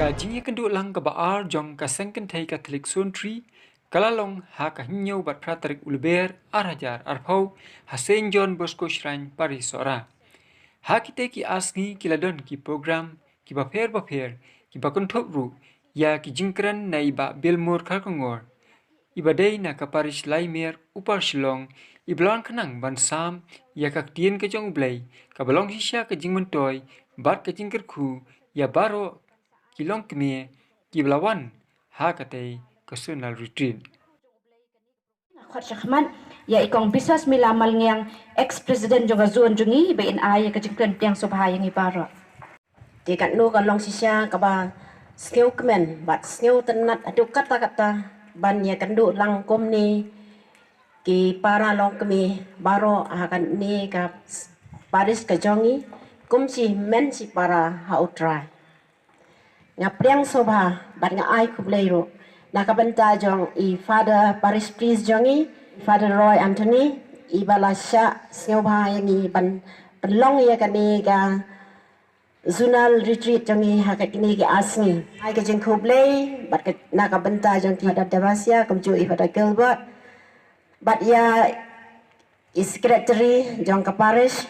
Jingi kenduk lang ka baar jong ka sengken thai Catholic sontri kalalong ha ka hinyo bat pratarik ulber arhajar arpau ha Saint John Bosco Shrine Paris ora. Ha kite ki asngi kiladon ki program ki baper ki bakon ru ya ki jingkran na iba bilmur kakongor. Ibadai na ka Paris laimer upar shilong iblan kanang bansam ya ka tien ka jong blay ka balong hisya ka jingmentoy bat ka jingker khu ya baro kilong kemie kiblawan ha katay personal retreat. Khot syahman ya ikong bisas milamal ngyang ex-president juga zon jungi bain ay ka jingkran tiang subhayang ibara. Di kat nu kalong sisya kaba skill kemen bat skill tenat adu kata-kata ban ya kandu lang kom ni ki para long kemi baro akan ni ka Paris ka jongi kum si men si para hautrai ngapriang sobha bat nga ai kubleiro nakabenta jong I Father Paris Priest jongi Father Roy Anthony ibalasya snobha yangi ban pelong ya kani ga zonal retreat jongi hakakini ga asni ai ka jeng kublei bat nakabenta jong ti Father Devasya kumju I Father Gilbert bat ya secretary jong ka parish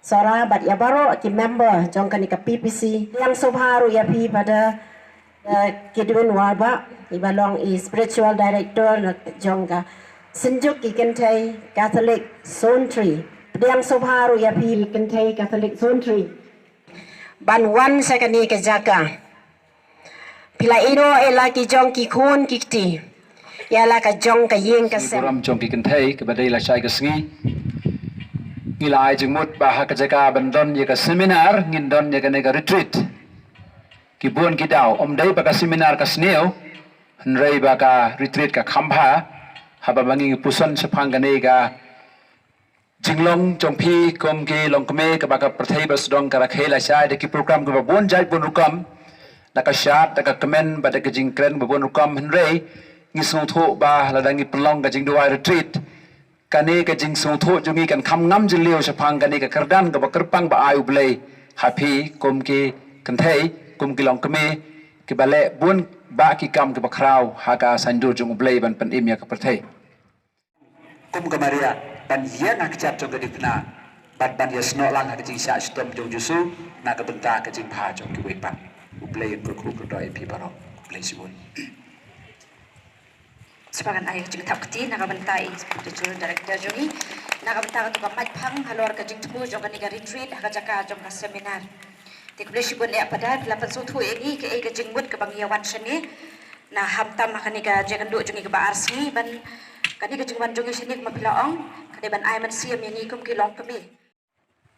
Sora bat ya baro ki member jong kani ka PPC yang sobharu ya pi pada Kidwin Warba ibalong I spiritual director jong ka senjuk ki kentai Catholic Sontri yang sobharu ya pi kentai Catholic Sontri ban wan sakani ka jaga pila ino ela ki jong ki khun kikti ya la ka jong ka yeng ka sem program jong ki kentai ke badai la sai ka sngi ngilai jengmut bah ka jaka bandon ye ka seminar ngindon ye ka ne ka retreat kibun ki dau dai ba ka seminar ka sneo nrei ba ka retreat ka khambha haba bangi puson sepang ka ne ka jinglong jongpi kom ki long kme ka ba ka prathai ba sdong ka rakhela sai de ki program ka bon jai bon rukam na ka shat ka kemen ba de ka jingkren ba bon rukam nrei ngisong tho ba la dangi pelong ka jingduai retreat kane ka jing song tho jungi kan kham ngam jilio sapang kane ka kardan ka bakarpang ba ayu blai happy kum ki kan thai kum ki long kame ki bale bun ba ki kam ki bakrau ha ka sandur jung blai ban pan im ya ka perthai kum ka maria ban ya na ka chat jong ka dikna ban ya sno lang ka jing sha stom jong jusu na ka benta ka jing pha jong ki wei pan blai ko ko doi pi baro blai sibun Sebagai ayah jeng takti nakabentai spiritual director jongi nakabenta ka tuka matpang halor ka jeng temu jong ka retreat haka jaka jong ka seminar tikbleshi bon ya pada 8 sutu egi ke ega jeng mut ke bangyawan seni na hamtam ka nika jeng nduk jongi ke baarsi ban kani ka jengwan jongi seni ma pilaong kani ban ay man siam yangi kum kilong kami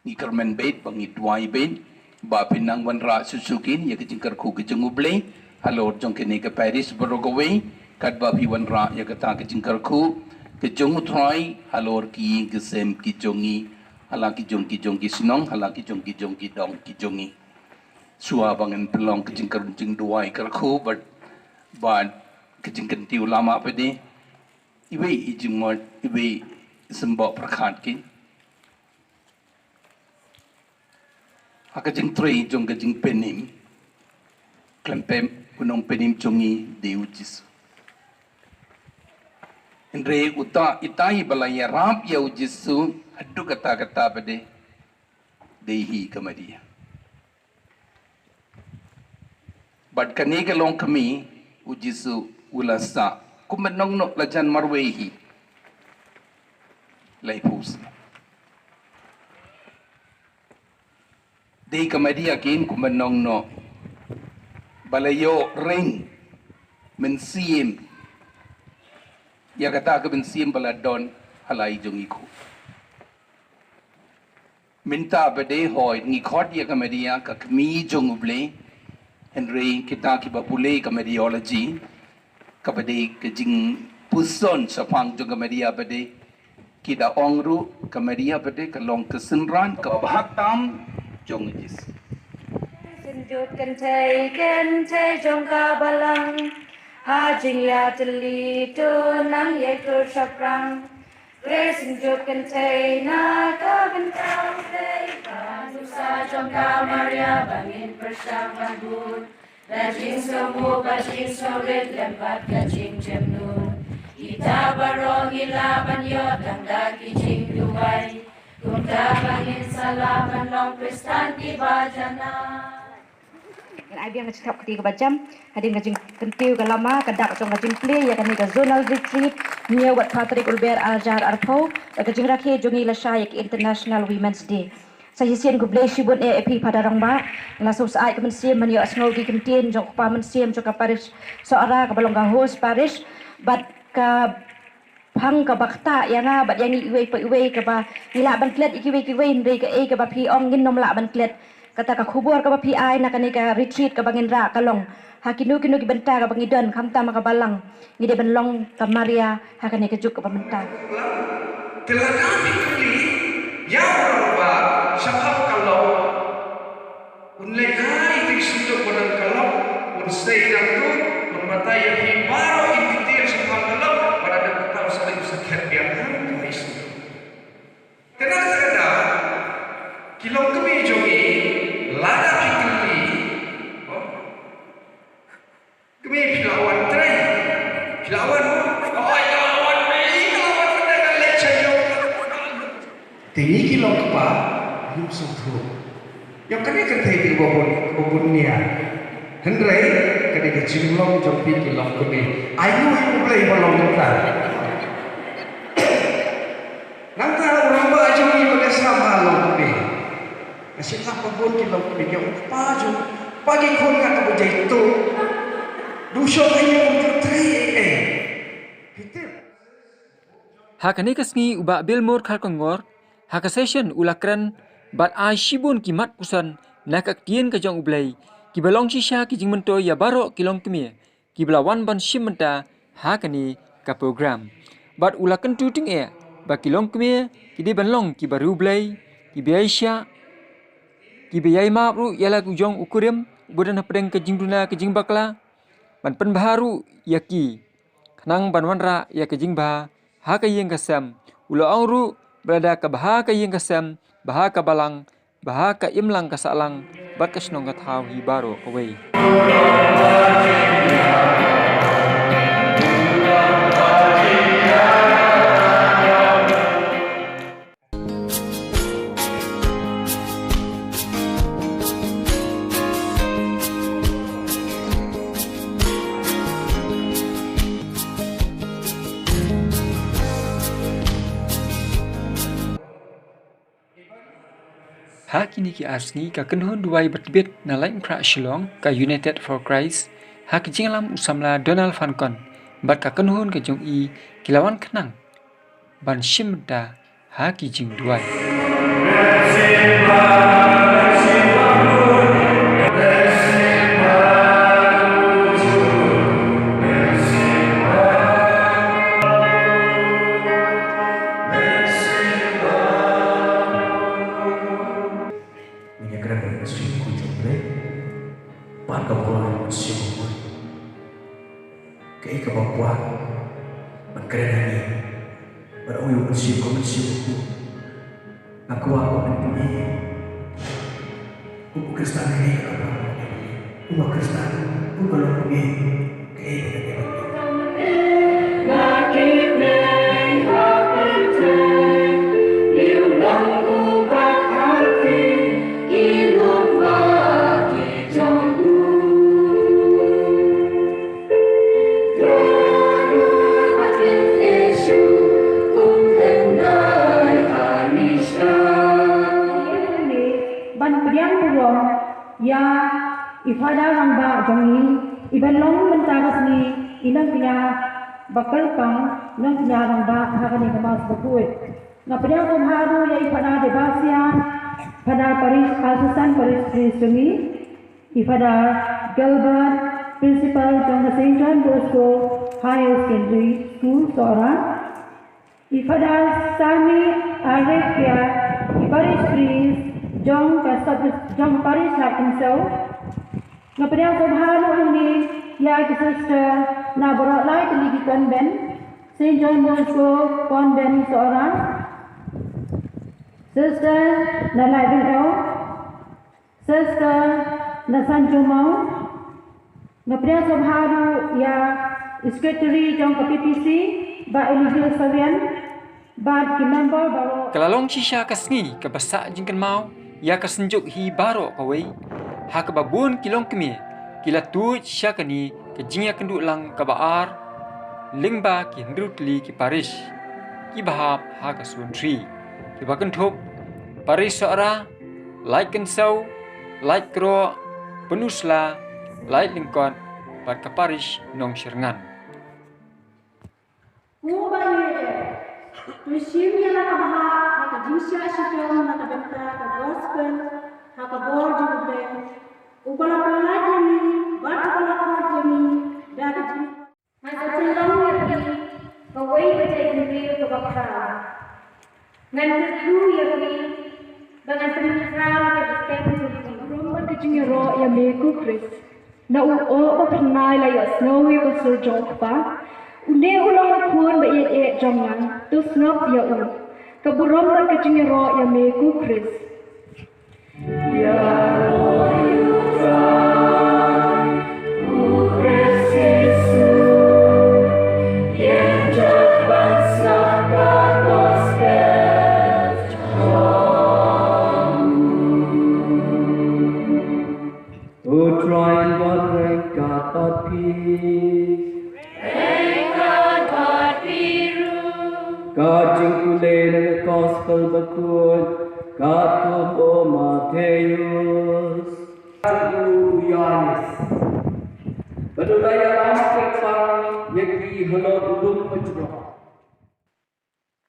ni kermen bait bangi tuai bait ba pinang wan ra susukin ya ke jeng karku ke jeng ublei halor jong ke nika Paris borogaway kadba piwan ra ya kata ke jingkar khu ke jong uthrai halor ki ke sem ki jongi hala ki jong ki sinong hala ki jong ki dong ki jongi suwa bangen pelong ke jingkar jing duai kar khu but ke jingkan ti ulama pede ibe ijingmot ibe sembo prakhat ki haka jing trei jong ke jing penim klempem kunong penim jongi deujis Andre uta itai balaya rap ya ujisu adu kata-kata pade dehi kamadia. Bad kani ke long kami ujisu ulasa kumenong no lajan marwehi laipus. Dehi kamadia kin kumenong no balayo ring mensiem ya kata ke bensim baladon halai jongiku minta bade hoy ngi khot ya kamedia ka kmi jong uble henry kita ki babule comediology ka bade ke jing puson sapang jong kamedia bade kita ongru kamedia bade ka long kesenran ka bahatam jong jis senjut kentai jong ka balang Hajing ya teli tu nang ye tu saprang, Grace senjut kentai na ka bentang tei, Nusa jong ka Maria bangin bersama bun, Rajin semua bajing soret lembat kacing jemnu. Kita barong ilaban yo tanda kicing duwai. Kumta bangin salaman long kristan tiba jana. Aibiang ngecakap ketiga bajam, hadir ngajing kentiu ke lama, kedak cong ngajing play, ya kan ke zonal retreat, niya wat Patrick Ulber Arjar Arpo, ngajing rakhe jongi lasyaik International Women's Day. Saya sian ku blay shibun epi pada rangba, langsung saat kemensiam menyo asnol gi kentien jong pa mensiam jong ka Paris seorang ke balong ka host Paris, bat ka phang ka bakta yana bat yang iwe pa iwe ka ba ila ban klet ikiwe kiwe ndai ka e ka ba pi ong ngin nom la ban klet kata ka khubur ka ba pi ai na kani ka retreat ka bangin ra ka long hakinu kinu ki benta ka bangidan khamta ma ka balang ngide ban long ka Maria hakani ka juk ka benta Telagami kali yang berubah syakap kalau unlay hai di sudut kodang kalau unsay nang tu bermatai yang hibaro intitir syakap kalau pada dapat tahu saling sakit biarkan di sudut. Kenapa ada kilong kami jogi lada kikili, kami pilawan tray, pilawan tinggi kilo kepa, hidup suatu. Yang kena kentai di bobonnya, hendrai kena kecilong jompi kilo kene. Ayu mulai balong kita. Nanti orang baju ni pada sama long kene. Asyik lah bobon kilo kene yang paju. Pagi kon kata berjaya itu. Dusuk ayu untuk try. Betul. Hakani kasni uba bilmur khalkongor. Haka session ulakran bat ai shibun kimat pusan nakak tien ka jong ublay ki balong shisha ki jing mento ya baro kilong kemie ki belawan ban shimenta hakani ka program bat ulakan tuting ba kilong kemie ki de banlong ki baru blay ki biaisha ki biai ma ru yala ku jong ukurim budan pedeng ka jing duna ka jing bakla ban pen baharu yaki khnang ban wanra ya ka jing ba haka yeng kasam ula ru berada ke bahaka yang kesem, bahaka balang, bahaka imlang kasalang, bat kasnong gathaw hibaro away. Hakini ki asni ka kenhon duai berbit na lain pra Shillong ka United for Christ hak jinglam usamla Donald Fankon bat ka kenhon ka jong i kilawan kenang ban shimda haki jing duai Ifada rangba jongi iban long mentagas ni ilang kina bakal pang nang kina rangba hakani kamas bakui ngapadang kumharu ya ifada debasia pada Paris Asusan Paris jongi ifada Gilbert Principal John St. John Bosco Higher Secondary School seorang ifada Sami Arifia Paris Prince John Paris Himself ngapadang kumharu ini ya sister na borok lai teligi konben St. John Bosco konben seorang sister na Laibin El sister na San Jumau Ngapria Sobhadu ya Secretary jong PPC ba Elijah Savian ba member baro Kalalong sisya kasngi kabasa jingkan mau ya kasenjuk hi baro kawai ha kababun kilong kemi kila tu sisya kani kejingya kenduk lang kabaar lingba ki hendrutli ki parish ki bahap ha kasun tri ki bakan thop parish sora like kensau like kro penusla like lingkon bar ka parish nong serngan Tuishimia na kabaha, haka jinsya shikong na kabenta ka gospel, haka bor jubbe, ukala pala jemi, bata pala pala jemi, daka jemi. Hasa tenggang yaki, kawai baca Injil ke bakra. Ngan tertu yaki, dengan penyesalan ke distem Rumah kecingnya roh yang meku Chris, na uo pernah layas snowy ko surjong pa. Une ulang pun baik jangan tu snap ya keburom dan kecingnya roh yang meku Chris. Ya God jingkulay ng gospel bakun, God tubo Mateus, Yanis. Badulay alam kepang yaki halod ulum pajro.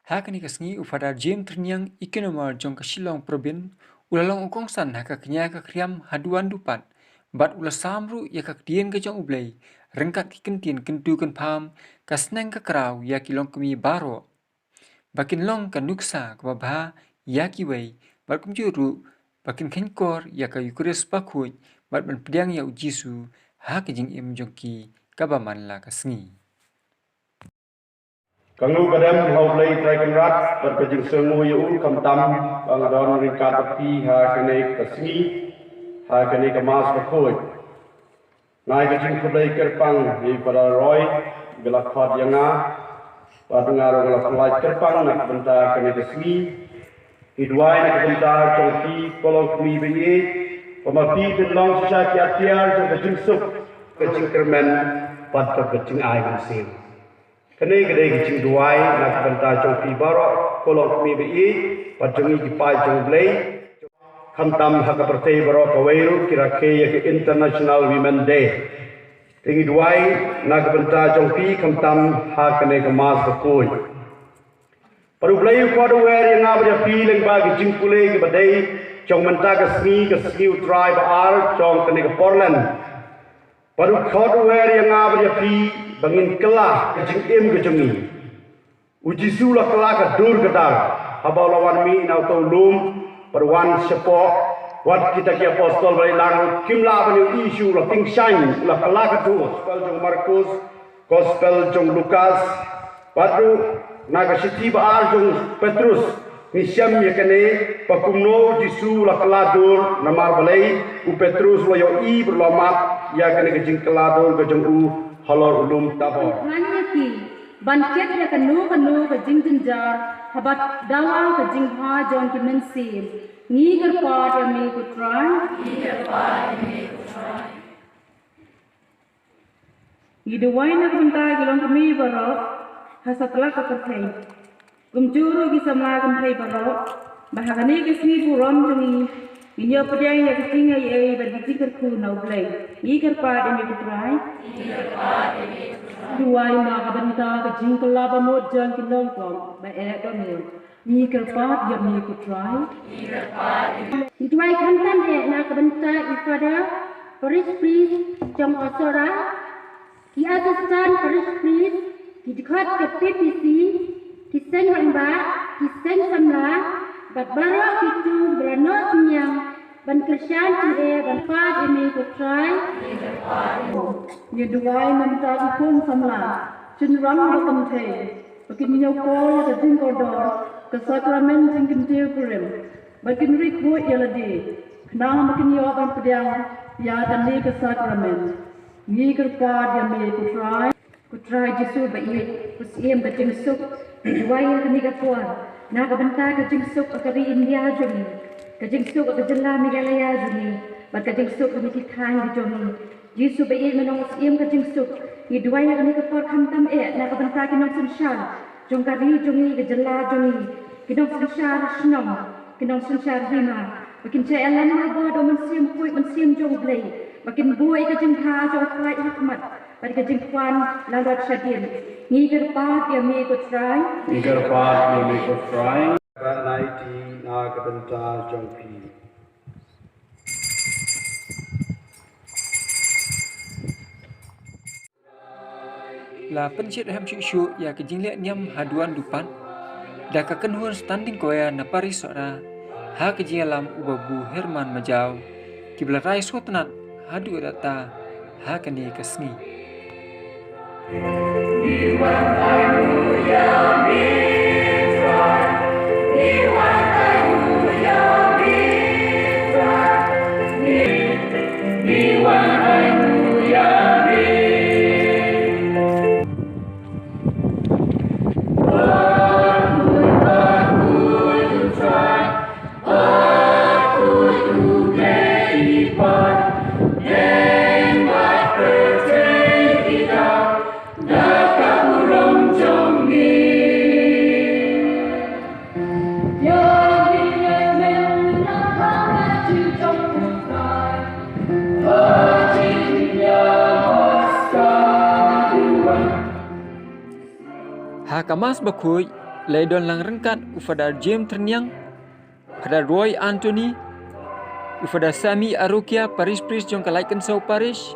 Hakani kasngi ufada James terniang ikonomar jong kasilong probin ulalong ukongsan haka kenya ka kriam haduan dupat bat ula samru ya ka dien ka jong ublay rengkat kentien kentu kan pam kasnang ka kraw ya kilong kemi baro bakin long kan nuksa kababha ya kiway bat kumjuru bakin kenkor ya ka yukures pakuj bat ban pedang ya ujisu haka jing im jongki kabaman la kasngi Kanglu kadam haublay traikan rat berkejing semua yul kamtam bangadon ringkat api ha kene kasmi ha kene kemas berkoi. Nai kejing kublay kerpang di pada roy bila khot yanga padengar bila kulai kerpang nak benta kene kasmi hidwai nak benta jongki kolong kmi beye pemapi denlong sisa kiatiar jong kejing sup kejing kermen pat kejing ai masin. Kene gede kecing duai nak benta jong pi baro kolong kmi bi pajongi ki pai jong blay khamtam hak pertei baro kawairu kira ke ya International Women Day tingi duai nak benta jong pi khamtam ha kene ke mas bakoi paru blay ko do wer yang abya pi leng ba ki jingkule ki badai jong menta ka sni tribe ar jong kene ke Portland paru ko do wer yang abya pi bangin kelah kecing im kecengi uji sula kelah ke dur kedar habau lawan mi nau tau lum perwan sepo wat kita ki apostol bari lang kimla bani isu la ting shine la kelah ke tu gospel jong Markus gospel jong Lukas padu naga siti baar jong Petrus ni syam ye kene pakumno jisu la kelah dur namar balai u Petrus lo yo i berlomat ya kene kecing kelah dur ke jong u halor ulum tabor. Nganya ki banket ya kanu ke jing jinjar habat dawa ke jing ha jon ki mensil ni gerpat ya me ku try ni dewai nak benta gelong kami baro hasatla ka kerthai gumjuru ki samla kan thai baro bahagane ki sni buram jani Inyo pedang ya kecing ay bagi kerku nau play. Ni gerpat ini ku try. Dua lima kabenta kecing kelapa mod jan kilong kong ba do ni. Ni gerpat ya ni ku try. Dua kantan na kabenta ipada Paris please jam osora. Ki asistan Paris please ki dekat ke PPC ki seng ramba ki seng samla bat baro itu beranos yang ban kerjaan cire ban pat ini ku try ni duai menta ikun samla cenderang bakam thai bakin nyo ko ya jing ko dor ke sakramen jing kintiu kurim bakin ri ko yaladi kenang bakin yo ban pedang ya tali ke sakramen Ngi kerpa dia me kutrai Jesu ba i kusiem ka jingsuk duai ka ni ka puan na ka banta ka jingsuk ka ri India joni ka jingsuk ka jella Meghalaya joni ba ka jingsuk ka ni thang joni Jesu ba i menong siem ka jingsuk ni duai ka ni ka puan khamtam na ka banta ki nong sunshal jong ka ri joni ka jella joni ki nong sunshal shnong ki nong sunshal hima makin cha elan ma go do man siem jong blai makin buai ka jing tha jong khai hikmat pada ka jing kwan lalat syadin ngi gerpat ya me ko try Ranai ti na kabenta jong pi. La pencit ham syuk ya ke jing liat nyam haduan dupan da ka kenhun standing koya na Paris sora ha ke jing alam ubabu Herman Majau kibla rai sotnat hadu data ha kani kasni Kamas bakui leidon lang rengkat ufada James Ternyang pada Roy Anthony ufada Sami Arukia Paris Pris jong kalaikan sau Paris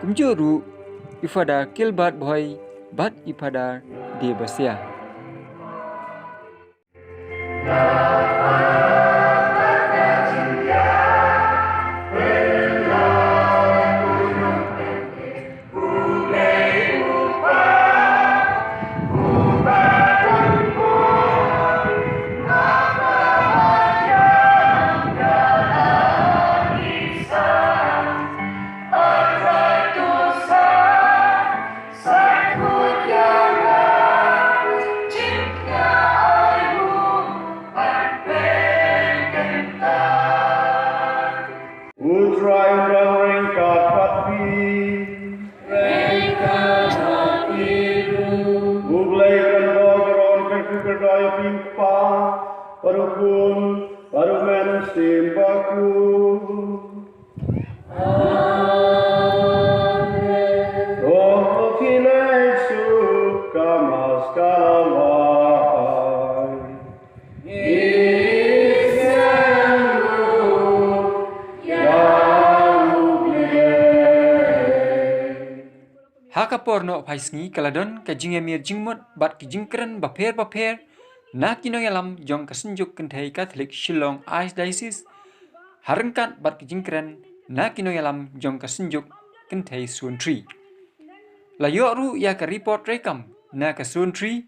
kumjuru ufada Kilbat Boy bat ipada di Basia Porno paisngi kaladon ka jingemir jingmot bat ki jingkren baper na kino yalam jong kasenjuk kenthai Catholic Shillong Archdiocese harengkat bat ki jingkren na kino yalam jong kasenjuk kenthai Suntri layo ru ya ka report rekam na ka Suntri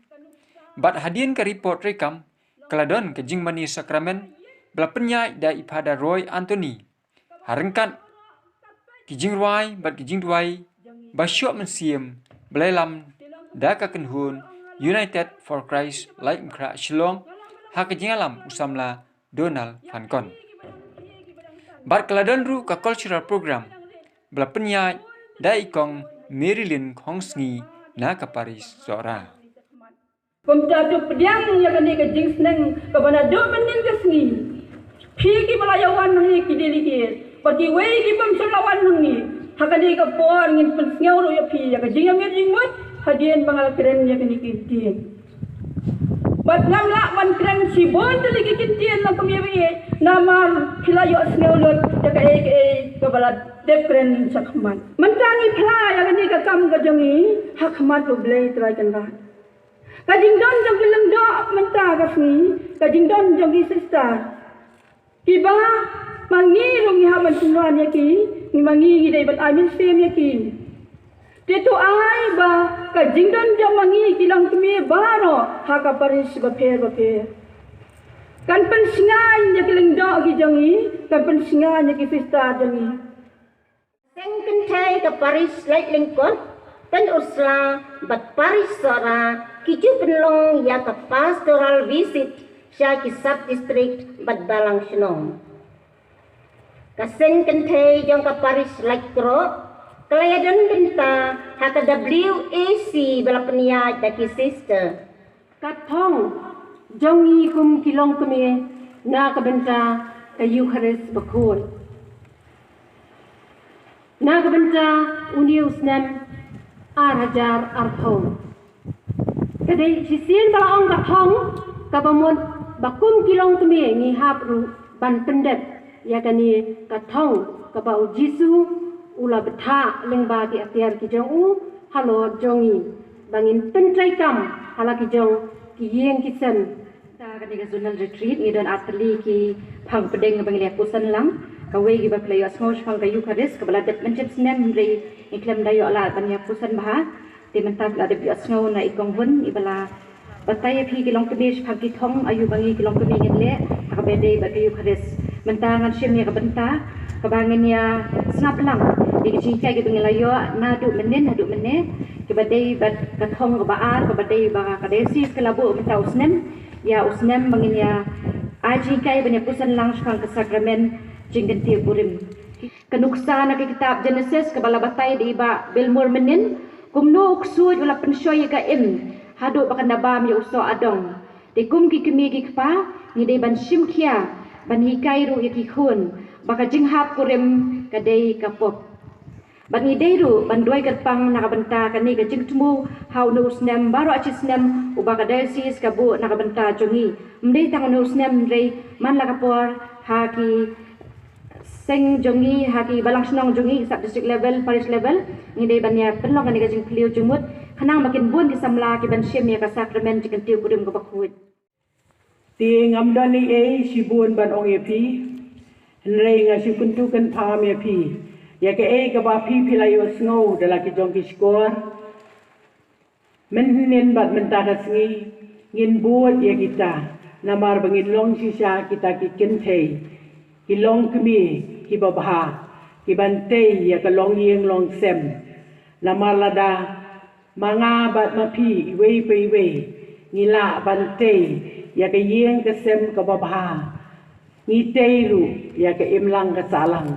bat hadien ka report rekam kaladon ka jingmani sakramen bla penyai da ipada Roy Anthony harengkat ki jingruai bat ki jingduai Basyok mensiem belelam daka kenhun United for Christ Lai Mkra Shillong hak jengalam usamla Donald Fankon. Bar keladon ru ka cultural program bela penyai dai kong Marilyn Kongsngi na ka Paris sora. Pemdadu pediang ya kani ka jing seneng ka bana do menin ka sngi. Phiki malayawan ngi ki deligir. Pati wei ki pam sulawan ngi. Hakadi ka por ngin pensngau ro ya phi ya ka jinga mir jingmot hadien bangal keren ya kini kintin bat ngamla man keren si bon tali kintin na pamiwi nama philayo sneu lot ya ka ka bala dekren sakman mantangi phla ya kini ka kam ka jongi hakmat lo blai trai kan ra ka jingdon jong kilang do manta ka sni ka jingdon jong ki sister kiba mangi rong ya man sunwan ya ki ni mangi gidai bat amin sem yakin tetu ai ba ka jingdan jam mangi kilang kemi baro haka Paris ba pher kan pen singai ya kilang do gi jangi kan pen singai ya ki pesta jangi Sengkentai ke Paris Light Lingkon, Tan Ursula, Bat Paris Sora, Kiju Penlong ya ke pastoral visit, Syaki Sub District, Bat Balang Senong. Kasengkentai yang ke Paris Light Kro, Kelayadan Benta, Haka WAC Balapenia Daki Sister. Katong, Jongi Kum Kilong Kumi, Na Kabenta, Ka Eucharist Bakul. Na Kabenta, Unius Nem, Arhajar Arthong. Kadai Sisin Balaong Katong, Kabamon, Bakum Kilong Kumi, Ni Habru, Ban Pendet, Yakani Katong, Kabau Jisu, Ula betha lengba ki atiar ki jong u halo jongi bangin pentrai kam hala ki jong ki yeng ki sen ta ka ni zonal retreat ni don atli ki phang pedeng bangin ya kusan lang ka we gi ba play asmos phang ka Eucharist ka bala det menchep snem re iklem dayo ala ban ya kusan bah te mentak la de bi asno na ikong hun ibala batai phi ki long kebish phang ki thong ayu bangi ki long kemi ngin le ka be de ba ka Eucharist mentangan sim ya ka benta ka bangin ya snap lang di cincai ke pengelayo na duk menen ke badai bad kathong ke baar ke badai ba kadesi ke labu mentau usnem ya usnem mangin ya aji kai banyak pusan langsung ke sakramen jingenti purim kenuksa na ke kitab Genesis ke bala batai di ba bilmur menen kumno uksuj ula penshoy ka im hadu bakan dabam ya uso adong di kum ki kemi ki pa ni dei ban shimkhia ban hikai ru ya ki khun baka jinghap purim kadai kapop Bangi deiru banduai kerpang nakabenta kani ka jingtmu hau no snem baro achisnem ubaka diocese kabu nakabenta jongi mdei tang no snem rei man lakapor haki seng jongi haki balang senong jongi sub district level parish level ni dei banya penlong kani ka jing kliu jumut khanang makin bun ki samla ki ban shem ya ka sakramen jikentiu kudim ka bakhut Ting amdani sibun ban ong epi nrei nga sikuntu kan pham epi ya ke ka ba phi layo sngo dala ki jong ki skor men nen bat menta ka sngi ngin buat ya kita namar bangin long sisa kita ki kentei ki long kmi ki babha ki bante ya ka long yeng long sem namar lada manga bat ma phi wei pei wei ngila bante ya ka yeng ka sem ka babha ngi teiru ya ka imlang ka salang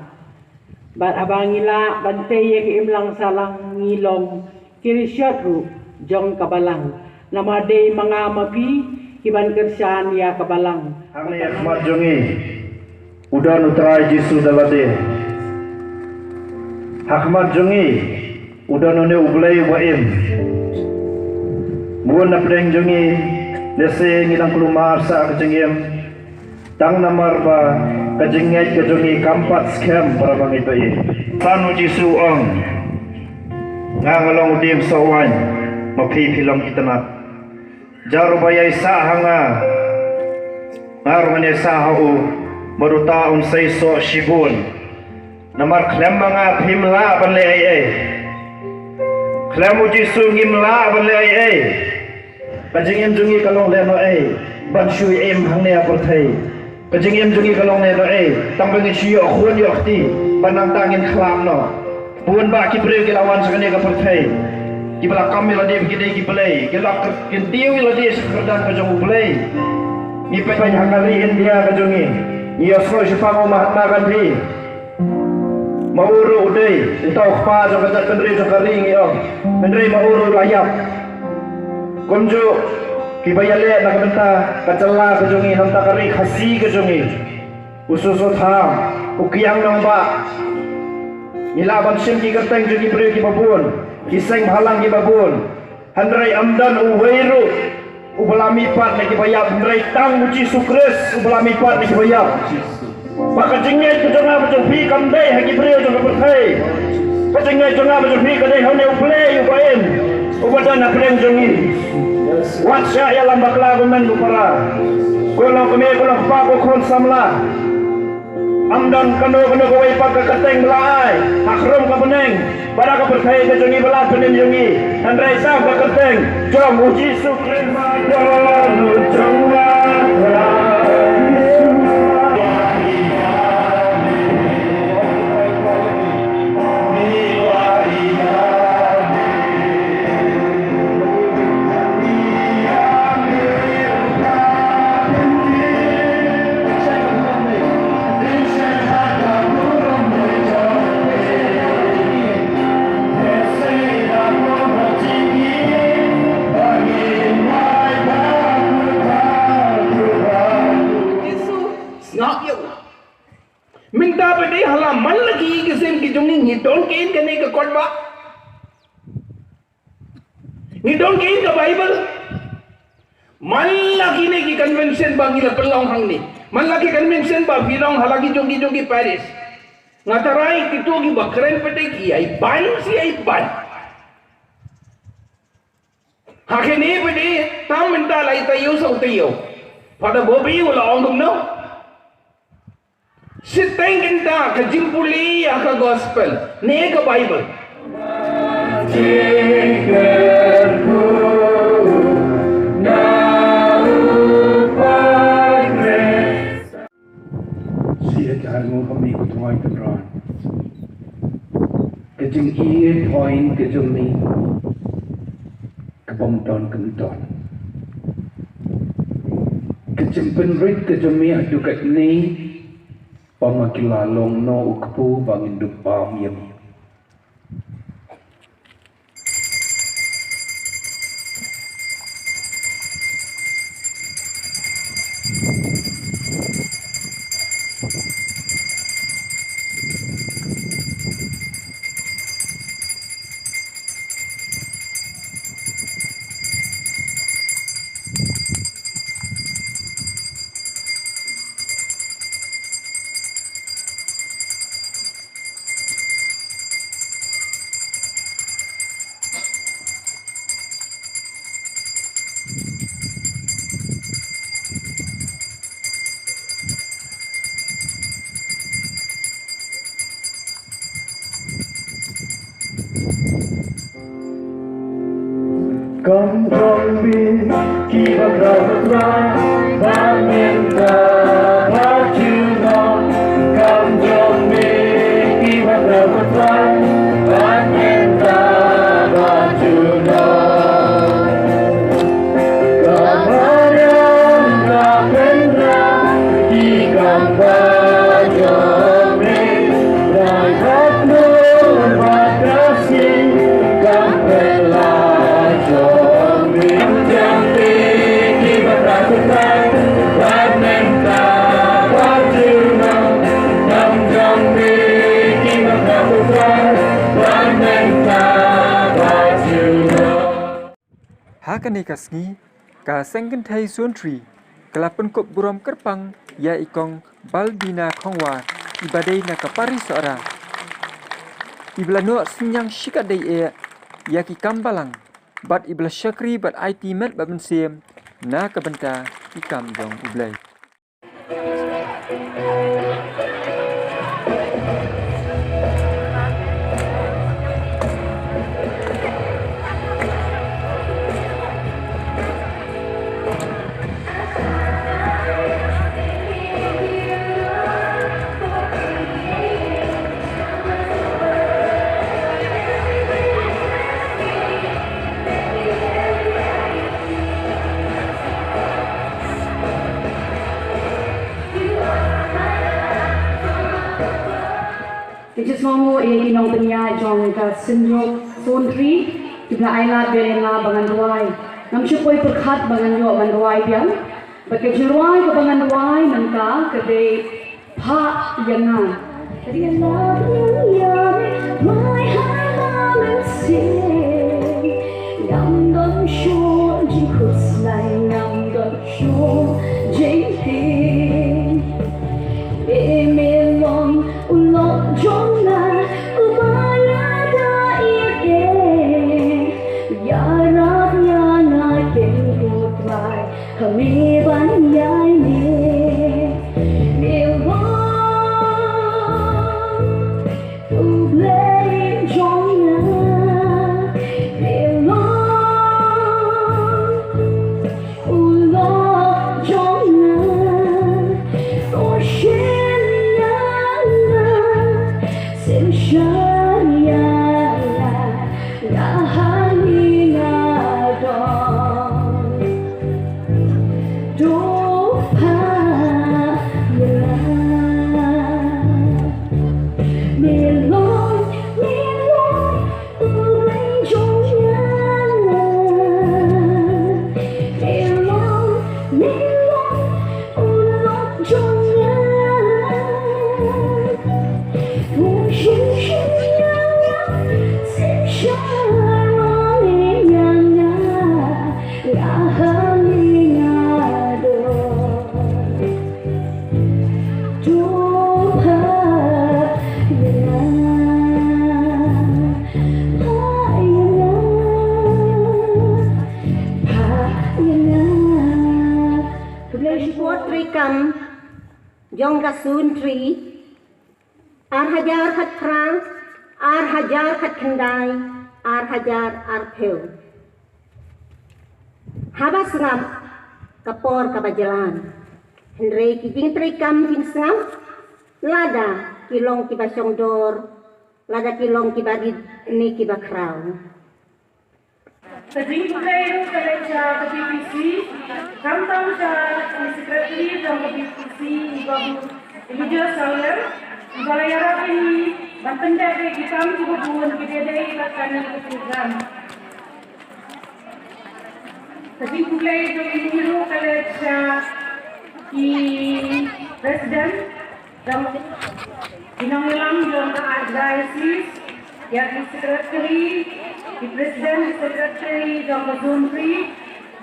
Bat abangila bante ye ke imlang salang ngilong kirishot ru jong kabalang namade mga mapi kiban kersan ya kabalang Ang yakmat jongi udan utrai jisu dalade Hakmat jongi udan one ublay waim Buon na pedeng jongi lese ngilang kelumar sa kejengiem Tang namar ba kajinget kejongi kampat scam para bang ito eh. Tanu jisu ong ngangalong udim sawan mapipilong itanat. Jaru bayay sa hanga ngarman sa hau marutaon sa iso shibun. Namar klem mga pimla banle ay. Klemu jisu ngimla banle ay. Kajingem jungi kalong leno ay. Banshui em hangne aportay. Kajingem jungi kalong leno ay. Tambangin siyo khun yokti. Banang tangin klam no. Buwan ba kibre kilawan sa kanya kaportay. Kibala kami ladi begini kibelay. Kilak kintiwi ladi sekerdan kajong ublay. Ngipay hangali India kajungi. Iyosno sipango Mahatma Gandhi. Mauru uday. Itaw kpa jong kajat kendri jong karing iyo. Kendri mauru layap. Kunjo. Kibayale nakabenta kacala kajungi nanta kari khasi kajungi ususut ham ukiang nang ba nilaban sim ki kerteng jungi bre ki babun kiseng halang ki babun handrai amdan uweiru ubelami pat ne ki bayap handrai tang uci sukres ubelami pat ne ki bayap maka jenget kajunga bajung pi kamdai haki bre jung kaperthai kajunga junga bajung pi kadai hone uplay ubaim ubadan apreng jungi Watsya ya lambak lagu men bukara Kulong kami kulong paku kon samla Amdan kano kawai pakai keteng belai Hakrum ka peneng Pada ka percaya ke jungi belat penin jungi Andrai sah ka keteng Jom uji sukrin madon Ujungwa jong ni don't gain ka ni ka kon ba ni don't gain ka Bible malaki ni ki convention ba gila pelong hang ni malaki convention ba bilong halagi jong Paris ngatarai kitu gi bakren pete ki ai ban si ai ban hakene pete tam minta lai tayo sa utayo pada bobi wala ongum no Siteng kita kejimpuli ya ke gospel, ni ke Bible. Siya jalan kami kutuai kenran. Kejengki poin kejengmi, kebomton kenton. Kejempen rit kejengmi adukat ni. Pamakilalong no ukpu bangin dupam yami. Come from me, keep a crowd right, banging the heart you know. Come from me, keep a crowd right, banging the heart you know. Come on, come and round, keep on your way. Like that moon, but the sea, come and Hakani kasngi ka sengken thai suntri kelapen kop buram kerpang ya ikong balbina khongwa ibadai na kapari seorang ibla no sinyang shikadai ya ki kambalang bat ibla syakri bat IT met bat bensiem na kabenta ikam jong iblai Just nomo inong tanya jong ka sinjo sontri tibla aila berena bangan ruai nam syukoi perkhat bangan yo bangan ruai biang bakke ruai ke bangan ruai nangka kede pha yana jadi I love you my heart and sing nam dong shu jing khus lai nam dong shu jing ting e me long ulong jong na ubaya da ie ya rap ya na ken gut lai kami ban yai ne me wong jong kasun tri hajar khat krang hajar khat khandai hajar peu habas ngam kapor kabajalan Henry kijing trikam jing sngam lada kilong kiba songdor lada kilong kiba ni kiba kraun Sejing pulai kerja ke PPC, kantong sa sekretari ng PPC ibabu video solar, balayara ini bantanda ke kitam kubuan kidedai lakana ke program. Sejing pulai itu kerja di Presiden dan Inangilam Jom Archdiocese yang sekretari di Presiden Sekretari Jom Zuntri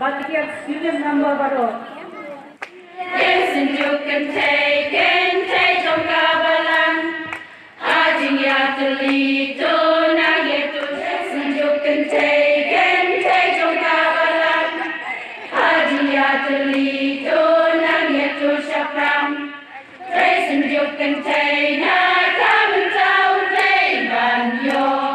Batikiat student number baru. Yes, and you can take Jom Kabalan Ajing Yatali Dona Yetu. Yes, and you can take Jom Kabalan Ajing Yatali Dona Yetu Shapram. Trace and you can take Nakam and Town Banyo.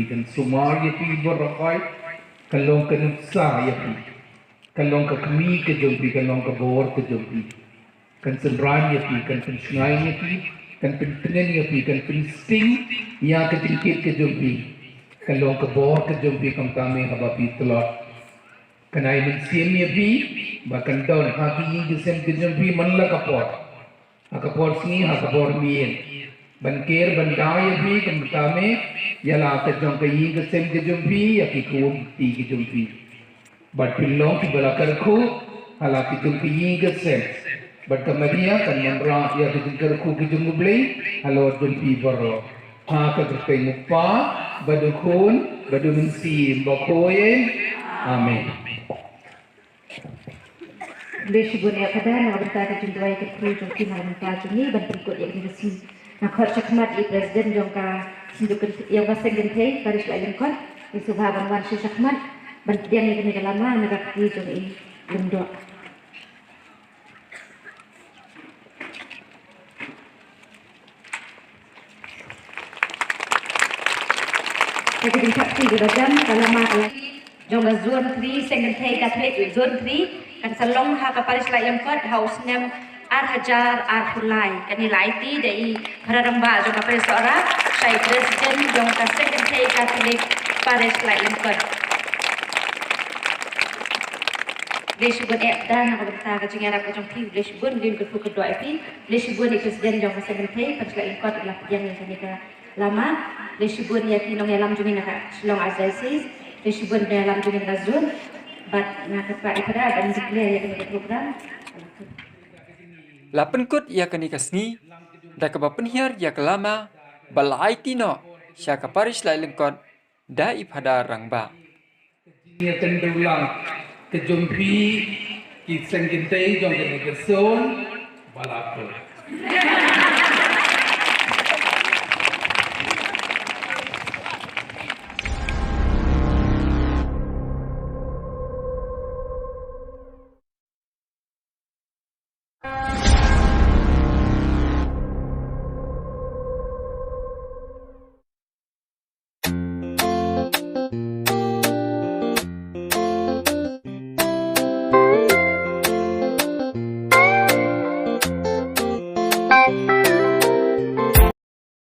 kan sumar yapi berakai kalong kanutsa yapi kalong kakmi ke jompi kalong kabor ke jompi kan senran yapi kan pensungai yapi kan pentenen yapi kan pensting ya ketingkit ke jompi kalong kabor ke jompi kam kami habapi telot kanai mensim yapi bahkan daun hati yang sem ke jompi manla kapor sini kapor mien Bankir bandai भी कमता में यला तजों के ये गसेम के जुम्पी या कि कोम ती के जुम्पी बट पिल्लों की बला कर खो हालांकि जुम्पी ये गसेम बट कमरिया कन्मरा या कि जिनकर खो की जुम्बले हालो जुम्पी बरो हाँ करते मुप्पा बदुखोन बदुमसी बकोये आमीन Lesubunia kadang berkata jumpai ke jumpy malam pagi ini berikut yang diresi. Nah, khidmat di Presiden jongka sindukan yang pasang gentai Paris lain kon di subhaban wan khidmat berdiam ini lama negak di jong ini lundo. Jadi tingkat di dalam lama jongka zone 3 sengentai Catholic zone 3 kan salong ha ka Paris lain kon house name Hajar Fulai kan nilai ti dari Hararamba jong Paris ora sai Presiden jong ka Secretary Catholic Paris lain kon Lesubun dan aku berkata ke jengar aku jong ti Lesubun lim ke fuku doa ti Lesubun di Presiden jong ka Secretary Paris lain kon adalah yang ka lama Lesubun ya kinong yalam jumi nak Long Aziz Lesubun dalam jumi razun bat nak pa ipara dan declare ya program Lapan kut ya kanikasni, da kabapenhiar ya kelama, balai tino, syaka Paris lai lengkot, da ipada rangba. Ia kendulang kejumpi kisah kita jom kena kesun balapur.